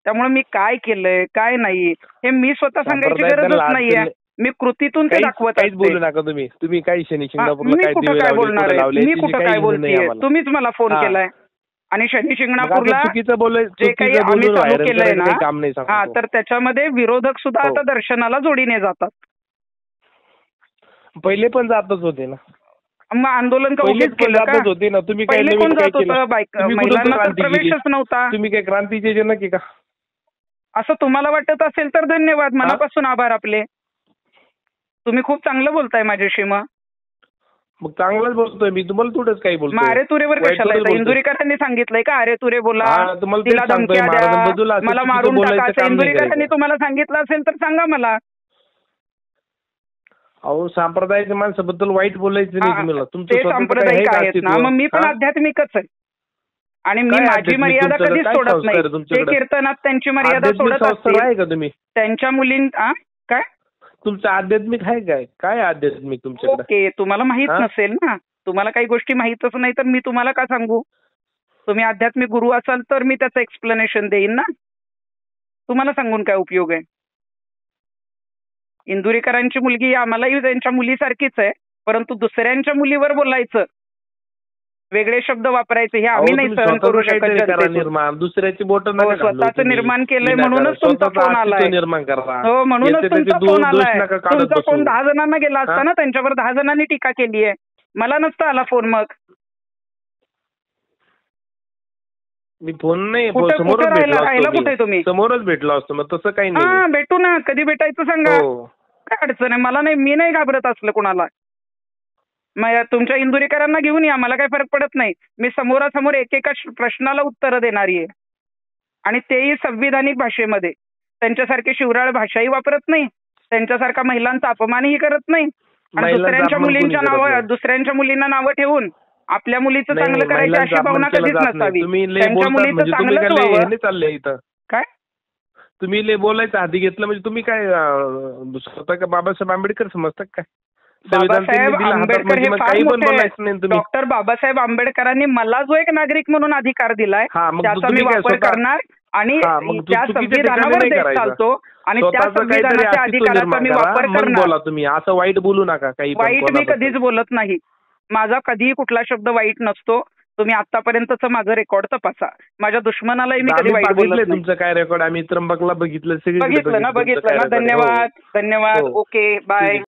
त्यामुळे मी काय केलंय काय नाही हे मी स्वतः सांगायची गरजच नाहीये. मी कृतीतून ते दाखवत काहीच बोलू नका तुम्ही. तुम्ही काही शनी शिंगणापूरला मी काय कुठं दिवे काय लावले, बोलणार कुठं आहे? लावले, मी याची कुठं काही काय घेणं नाही बोलतीये? आम्हाला. तुम्हीच मला फोन हा. केलाय आणि शनी मग आता शिंगणापूरला चुकीचं बोलाय, जे काही चुकीचं आम्ही बोलून चालू व्हायरल केलंय करायचं ना, काही काम नाही हा, सांगतो. तर त्याच्यामध्ये विरोधक सुद्धा हो. आता दर्शनाला जोडीने जातात. पहिले पण जातच होते ना. मग आंदोलन का पहिले उभीच पण केलं का? जातच होते ना. तुम्ही काय पहिले नवीन कोण काय जात केलं? होतं? तुम्ही कुठून महिलांना तर क्रांती केली? प्रवेशच नव्हता. तुम्ही काय क्रांतीचे जनक आहे का? असं तुम्हाला वाटत असेल तर धन्यवाद, मनापासून आभार आपले. तुम्ही खूप चांगलं बोलताय माझ्याशी. मग चांगलंच बोलतोय मी, तुम्हाला थोडंच काही बोलतोय. अरे तुरेवर वाईट कशाला थोडंच येतं? बोलतोय. इंदुरीकरांनी सांगितलंय का अरे तुरे बोला, हा, तुम्हाला तेच तिला सांगतोय, धमक्या महाराजांबद्दल द्या, असं मला चुकीचं मारून टाका, बोलायचं असं काम नाही इंदुरीकरांनी करायचं. तुम्हाला सांगितलं असेल तर सांगा मला. अहो, सांप्रदायिक माणसाबद्दल वाईट बोलायचं नाही तुम्हाला. तुमचं ते स्वतःचं काही सांप्रदायिक आहे का आहेत ना, अस्तित्व? मग मी पण हा? आध्यात्मिकच आहे आणि मी काय माझी आध्यात्मिक मर्यादा तुमच्याकडे? कधीच काय सोडत संस्कार नाही. आहे ते तुमच्याकडे? कीर्तनात त्यांची मर्यादा आध्यात्मिक सोडत संस्कार असतील आहे का तुम्ही? त्यांच्या काय तुमचं आध्यात्मिक आहे काय? काय आध्यात्मिक तुमच्याकडे? ओके, तुम्हाला माहित हा? नसेल ना, तुम्हाला काही गोष्टी माहितच नाही तर मी तुम्हाला का सांगू? तुम्ही आध्यात्मिक गुरु असाल तर मी त्याचं एक्सप्लेनेशन देईन ना. तुम्हाला सांगून काय उपयोग आहे? इंदुरीकरांची मुलगी आम्हालाही त्यांच्या मुलीसारखीच आहे, परंतु दुसऱ्यांच्या मुलीवर बोलायचं, वेगळे शब्द वापरायचे हे आम्ही नाही सहन करू शकत जनतेतून. निर्माण दुसऱ्याची बोट स्वतःच निर्माण केलंय म्हणूनच तुमचा फोन आलाय. निर्माण करा. हो, म्हणूनच तुमचा फोन आलाय. तुमचा फोन 10 जणांना जणांना गेला असता ना, त्यांच्यावर 10 जणांनी टीका केली आहे. मला नसता आला फोन. मग मी फोन नाही, कुठं समोरच राहिला भेटलो कुठे असतो तुम्ही? समोरच भेटलो असतो. मग तसं काही नाही. हा, भेटू ना, कधी भेटायचं सांगा. हो. काय अडचण आहे? मला नाही, मी नाही घाबरत असलं कोणाला. मग तुमच्या इंदुरीकरांना घेऊन या, मला काही फरक पडत नाही. मी समोरासमोर एकेका प्रश्नाला उत्तरं देणारी आहे आणि तेही संविधानिक भाषेमध्ये. त्यांच्यासारखी शिवराळ भाषाही वापरत नाही, त्यांच्यासारखा महिलांचा अपमानही करत नाही आणि दुसऱ्यांच्या मुलींना नावं ठेवून आपल्या मुलीचं चांगलं करायची अशी भावना कधीच नसावी. त्यांच्या मुलीचं चांगलंच व्हावं. काय तुम्ही लय बोलायचं हाती घेतलं म्हणजे तुम्ही काय स्वतः का बाबासाहेब आंबेडकर समजतात काय? बाबासाहेब आंबेडकर हे फार मोठे. डॉक्टर बाबासाहेब आंबेडकरांनी मला जो एक नागरिक म्हणून अधिकार दिलाय त्याचा मी वापर करणार आणि त्या संविधानावर देश चालतो आणि त्या संविधानाच्या अधिकाराचा मी वापर करणार. तुम्ही असं वाईट बोलू नका. काही वाईट मी कधीच बोलत नाही. माझा कधीही कुठला शब्द वाईट नसतो. तुम्ही आतापर्यंतचं माझं रेकॉर्ड तपासा. माझ्या दुश्मनालाही मी कधी वाईट बोलत नाही. तुमचं काय रेकॉर्ड? आम्ही त्र्यंबकला बघितलं ना. धन्यवाद. Okay, bye.